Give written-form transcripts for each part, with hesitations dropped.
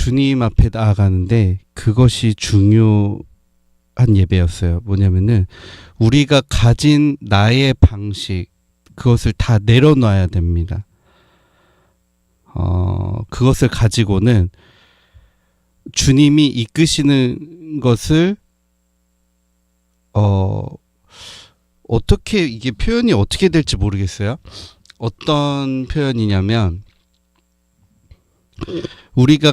주님 앞에 나아가는데 그것이 중요한 예배였어요. 뭐냐면은 우리가 가진 나의 방식, 그것을 다 내려놔야 됩니다. 그것을 가지고는 주님이 이끄시는 것을 어떻게, 이게 표현이 어떻게 될지 모르겠어요. 어떤 표현이냐면 우리가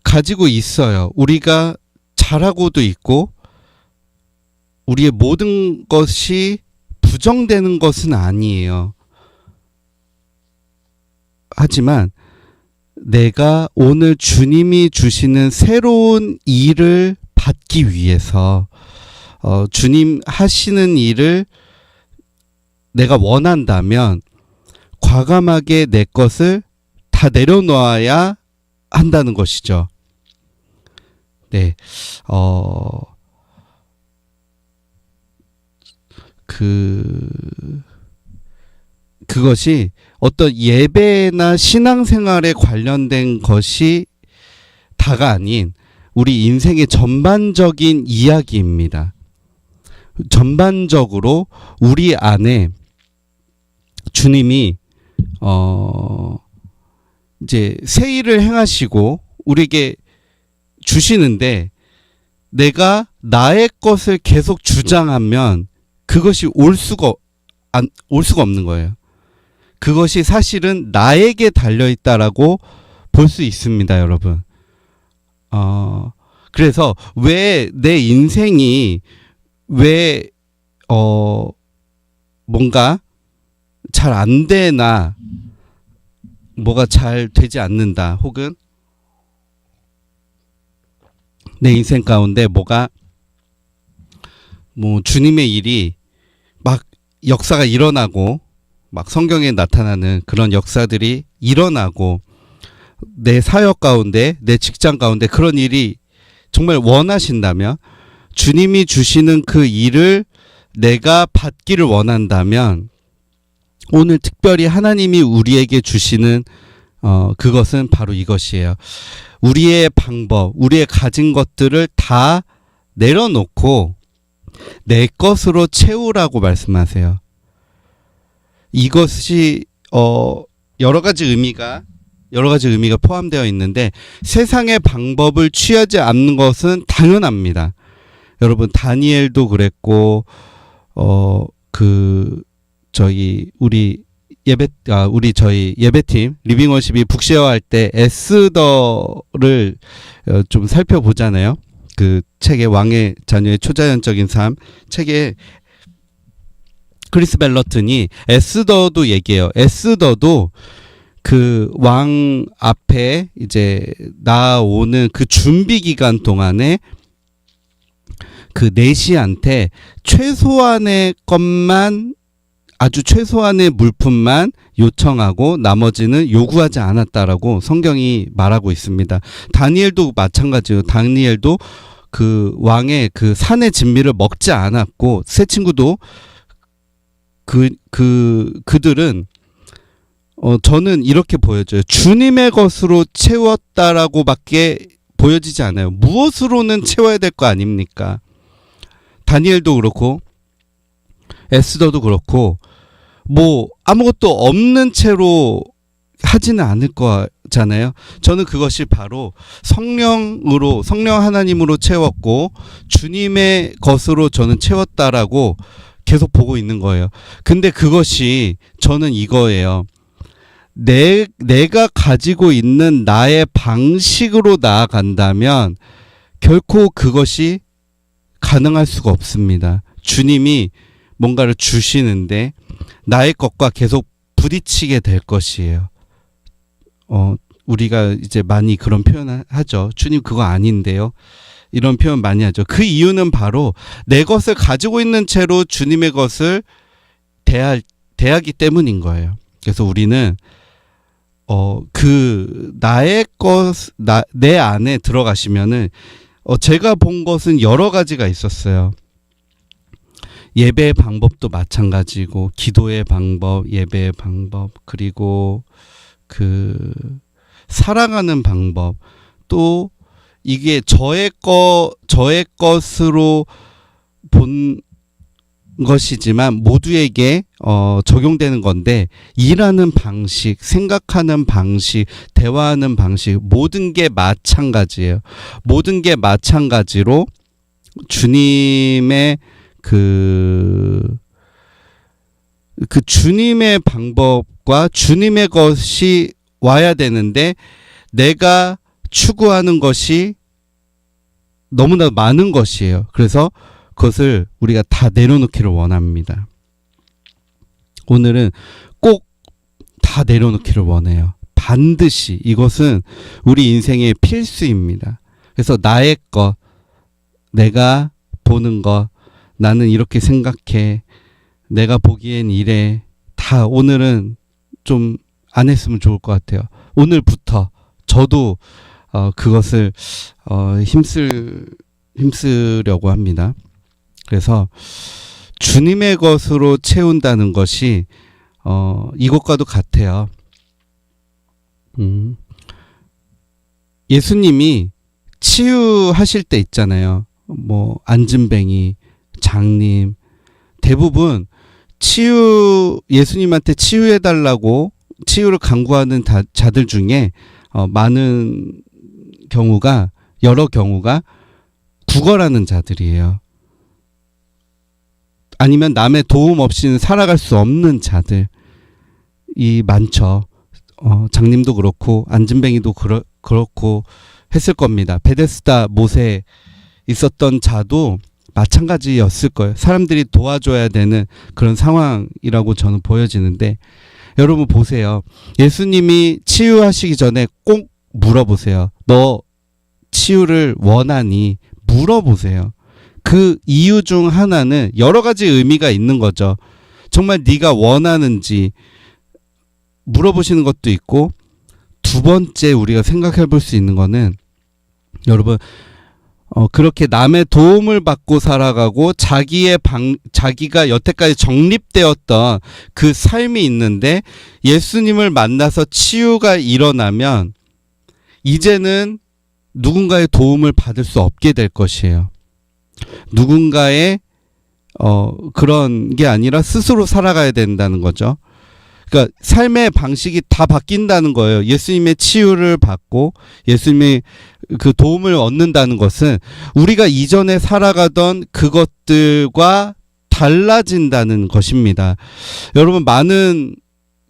가지고 있어요. 우리가 잘하고도 있고 우리의 모든 것이 부정되는 것은 아니에요. 하지만 내가 오늘 주님이 주시는 새로운 일을 받기 위해서 주님 하시는 일을 내가 원한다면 과감하게 내 것을 다 내려놓아야 한다는 것이죠. 네, 그것이 어떤 예배나 신앙생활에 관련된 것이 다가 아닌 우리 인생의 전반적인 이야기입니다. 전반적으로 우리 안에 주님이 이제 새 일을 행하시고 우리에게 주시는데 내가 나의 것을 계속 주장하면 그것이 올 수가 없는 거예요. 그것이 사실은 나에게 달려있다라고 볼 수 있습니다, 여러분. 그래서 왜 내 인생이 왜 뭔가 잘 안 되나, 뭐가 잘 되지 않는다, 혹은 내 인생 가운데 뭐가 주님의 일이 막 역사가 일어나고 막 성경에 나타나는 그런 역사들이 일어나고 내 사역 가운데, 내 직장 가운데 그런 일이 정말 원하신다면, 주님이 주시는 그 일을 내가 받기를 원한다면 오늘 특별히 하나님이 우리에게 주시는 그것은 바로 이것이에요. 우리의 방법, 우리의 가진 것들을 다 내려놓고 내 것으로 채우라고 말씀하세요. 이것이 여러 가지 의미가 포함되어 있는데 세상의 방법을 취하지 않는 것은 당연합니다. 여러분, 다니엘도 그랬고 우리 예배팀 리빙워십이 북쉐어할 때 에스더를 좀 살펴보잖아요. 그 책의 왕의 자녀의 초자연적인 삶 책에 크리스 벨러튼이 에스더도 얘기해요. 에스더도 그 왕 앞에 이제 나오는 그 준비 기간 동안에 그 내시한테 최소한의 것만, 아주 최소한의 물품만 요청하고 나머지는 요구하지 않았다라고 성경이 말하고 있습니다. 다니엘도 마찬가지예요. 다니엘도 그 왕의 그 산의 진미를 먹지 않았고, 세 친구도 그들은 저는 이렇게 보여져요. 주님의 것으로 채웠다라고밖에 보여지지 않아요. 무엇으로는 채워야 될 거 아닙니까? 다니엘도 그렇고 에스더도 그렇고 아무것도 없는 채로 하지는 않을 거잖아요. 저는 그것이 바로 성령 하나님으로 채웠고 주님의 것으로 저는 채웠다라고 계속 보고 있는 거예요. 근데 그것이 저는 이거예요. 내가 가지고 있는 나의 방식으로 나아간다면 결코 그것이 가능할 수가 없습니다. 주님이 뭔가를 주시는데 나의 것과 계속 부딪히게 될 것이에요. 우리가 이제 많이 그런 표현을 하죠. 주님 그거 아닌데요. 이런 표현 많이 하죠. 그 이유는 바로 내 것을 가지고 있는 채로 주님의 것을 대하기 때문인 거예요. 그래서 우리는 내 안에 들어가시면은 제가 본 것은 여러 가지가 있었어요. 예배의 방법도 마찬가지고, 기도의 방법, 예배의 방법, 그리고 살아가는 방법, 또 이게 저의 것으로 본 것이지만 모두에게 적용되는 건데, 일하는 방식, 생각하는 방식, 대화하는 방식, 모든 게 마찬가지예요. 모든 게 마찬가지로 주님의 그 주님의 방법과 주님의 것이 와야 되는데, 내가 추구하는 것이 너무나 많은 것이에요. 그래서 그것을 우리가 다 내려놓기를 원합니다. 오늘은 꼭 다 내려놓기를 원해요. 반드시. 이것은 우리 인생의 필수입니다. 그래서 나의 것, 내가 보는 것, 나는 이렇게 생각해, 내가 보기엔 이래, 다 오늘은 좀 안 했으면 좋을 것 같아요. 오늘부터 저도 그것을 힘쓰려고 합니다. 그래서 주님의 것으로 채운다는 것이 이것과도 같아요. 예수님이 치유하실 때 있잖아요. 뭐 안진뱅이, 장님, 대부분 예수님한테 치유해달라고 치유를 간구하는 자들 중에 여러 경우가 구걸하는 자들이에요. 아니면 남의 도움 없이는 살아갈 수 없는 자들이 많죠. 장님도 그렇고 안진뱅이도 그렇고 했을 겁니다. 베데스다 못에 있었던 자도 마찬가지였을 거예요. 사람들이 도와줘야 되는 그런 상황이라고 저는 보여지는데, 여러분 보세요. 예수님이 치유하시기 전에 꼭 물어보세요. 너 치유를 원하니? 물어보세요. 그 이유 중 하나는 여러 가지 의미가 있는 거죠. 정말 네가 원하는지 물어보시는 것도 있고, 두 번째 우리가 생각해 볼 수 있는 거는, 여러분 그렇게 남의 도움을 받고 살아가고 자기가 여태까지 정립되었던 그 삶이 있는데, 예수님을 만나서 치유가 일어나면 이제는 누군가의 도움을 받을 수 없게 될 것이에요. 누군가의 그런 게 아니라 스스로 살아가야 된다는 거죠. 그러니까 삶의 방식이 다 바뀐다는 거예요. 예수님의 치유를 받고 예수님의 그 도움을 얻는다는 것은 우리가 이전에 살아가던 그것들과 달라진다는 것입니다. 여러분, 많은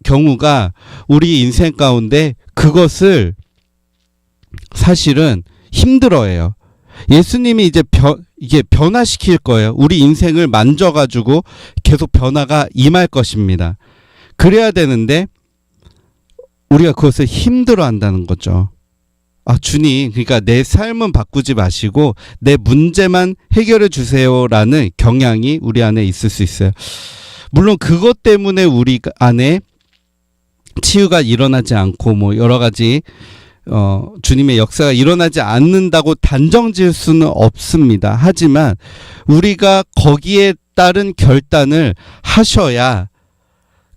경우가 우리 인생 가운데 그것을 사실은 힘들어해요. 예수님이 이게 변화시킬 거예요. 우리 인생을 만져가지고 계속 변화가 임할 것입니다. 그래야 되는데 우리가 그것을 힘들어 한다는 거죠. 주님, 그러니까 내 삶은 바꾸지 마시고 내 문제만 해결해 주세요라는 경향이 우리 안에 있을 수 있어요. 물론 그것 때문에 우리 안에 치유가 일어나지 않고 뭐 여러 가지 주님의 역사가 일어나지 않는다고 단정 지을 수는 없습니다. 하지만 우리가 거기에 따른 결단을 하셔야,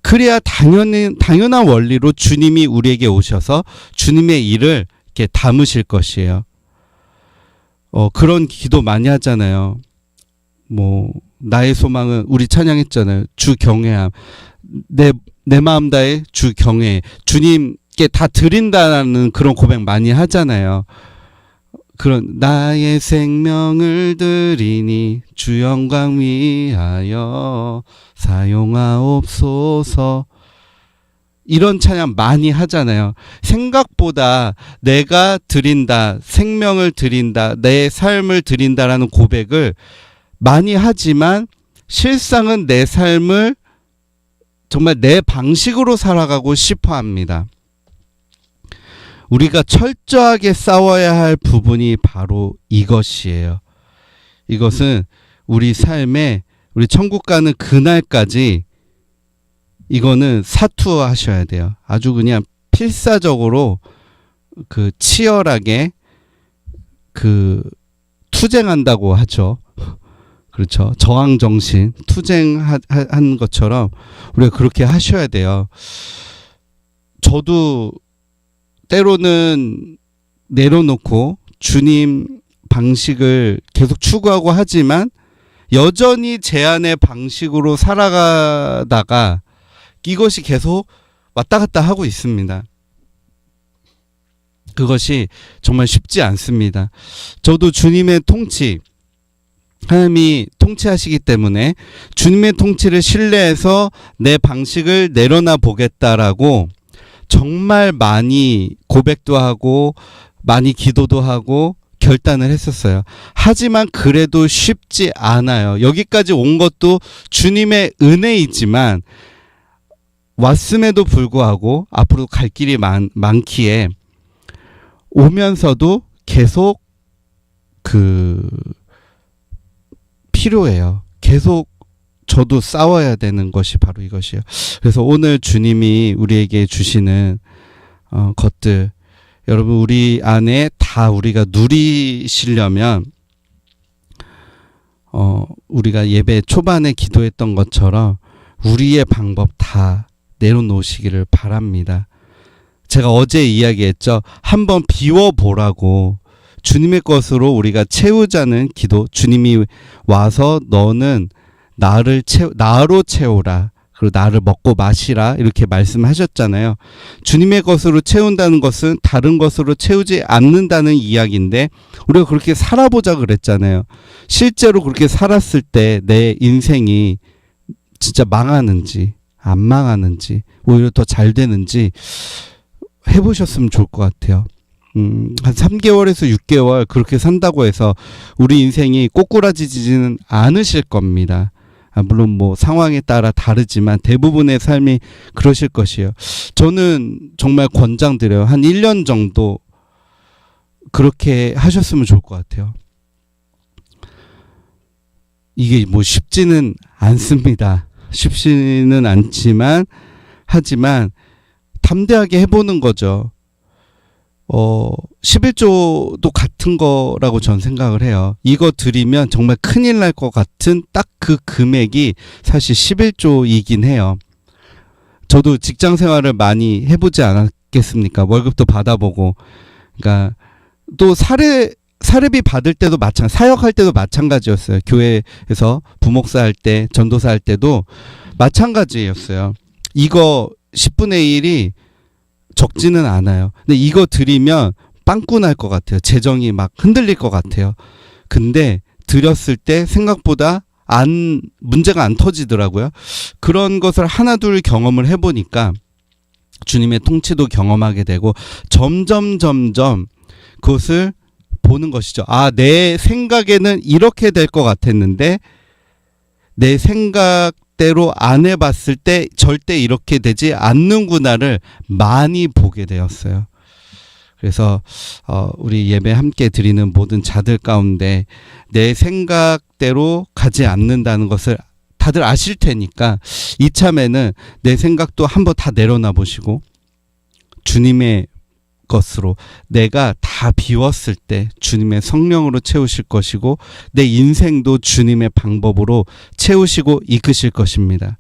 그래야 당연한 원리로 주님이 우리에게 오셔서 주님의 일을 이렇게 담으실 것이에요. 그런 기도 많이 하잖아요. 뭐 나의 소망은, 우리 찬양했잖아요. 주 경외함. 내 마음 다해 주 경외. 주님께 다 드린다는 그런 고백 많이 하잖아요. 그런 나의 생명을 드리니 주 영광 위하여 사용하옵소서, 이런 찬양 많이 하잖아요. 생각보다 내가 드린다, 생명을 드린다, 내 삶을 드린다라는 고백을 많이 하지만 실상은 내 삶을 정말 내 방식으로 살아가고 싶어 합니다. 우리가 철저하게 싸워야 할 부분이 바로 이것이에요. 이것은 우리 삶에, 우리 천국 가는 그날까지 이거는 사투하셔야 돼요. 아주 그냥 필사적으로 치열하게 투쟁한다고 하죠. 그렇죠. 저항정신, 투쟁한 것처럼 우리가 그렇게 하셔야 돼요. 저도 때로는 내려놓고 주님 방식을 계속 추구하고 하지만 여전히 제 안의 방식으로 살아가다가 이것이 계속 왔다 갔다 하고 있습니다. 그것이 정말 쉽지 않습니다. 저도 주님의 통치, 하나님이 통치하시기 때문에 주님의 통치를 신뢰해서 내 방식을 내려놔 보겠다라고 정말 많이 고백도 하고 많이 기도도 하고 결단을 했었어요. 하지만 그래도 쉽지 않아요. 여기까지 온 것도 주님의 은혜이지만 왔음에도 불구하고 앞으로 갈 길이 많기에 오면서도 계속 필요해요. 계속 저도 싸워야 되는 것이 바로 이것이에요. 그래서 오늘 주님이 우리에게 주시는 것들, 여러분 우리 안에 다 우리가 누리시려면 우리가 예배 초반에 기도했던 것처럼 우리의 방법 다 내려놓으시기를 바랍니다. 제가 어제 이야기했죠. 한번 비워보라고. 주님의 것으로 우리가 채우자는 기도. 주님이 와서 너는 나로 채우라. 그리고 나를 먹고 마시라. 이렇게 말씀하셨잖아요. 주님의 것으로 채운다는 것은 다른 것으로 채우지 않는다는 이야기인데 우리가 그렇게 살아보자 그랬잖아요. 실제로 그렇게 살았을 때 내 인생이 진짜 망하는지 안 망하는지 오히려 더 잘 되는지 해보셨으면 좋을 것 같아요. 한 3개월에서 6개월 그렇게 산다고 해서 우리 인생이 꼬꾸라지지는 않으실 겁니다. 물론 뭐 상황에 따라 다르지만 대부분의 삶이 그러실 것이에요. 저는 정말 권장드려요. 한 1년 정도 그렇게 하셨으면 좋을 것 같아요. 이게 뭐 쉽지는 않습니다. 쉽지는 않지만 하지만 담대하게 해보는 거죠. 11조도 같은 거라고 전 생각을 해요. 이거 드리면 정말 큰일 날 것 같은 딱 그 금액이 사실 11조이긴 해요. 저도 직장 생활을 많이 해보지 않았겠습니까? 월급도 받아보고. 그러니까 또 사례비 받을 때도 사역할 때도 마찬가지였어요. 교회에서 부목사 할 때, 전도사 할 때도 마찬가지였어요. 이거 10분의 1이 적지는 않아요. 근데 이거 드리면 빵꾸 날 것 같아요. 재정이 막 흔들릴 것 같아요. 근데 드렸을 때 생각보다 문제가 안 터지더라고요. 그런 것을 하나둘 경험을 해보니까 주님의 통치도 경험하게 되고 점점 그것을 보는 것이죠. 내 생각에는 이렇게 될 것 같았는데 내 생각대로 안 해봤을 때 절대 이렇게 되지 않는구나를 많이 보게 되었어요. 그래서 우리 예배 함께 드리는 모든 자들 가운데 내 생각대로 가지 않는다는 것을 다들 아실 테니까 이참에는 내 생각도 한번 다 내려놔 보시고 주님의 것으로 내가 다 비웠을 때 주님의 성령으로 채우실 것이고 내 인생도 주님의 방법으로 채우시고 이끄실 것입니다.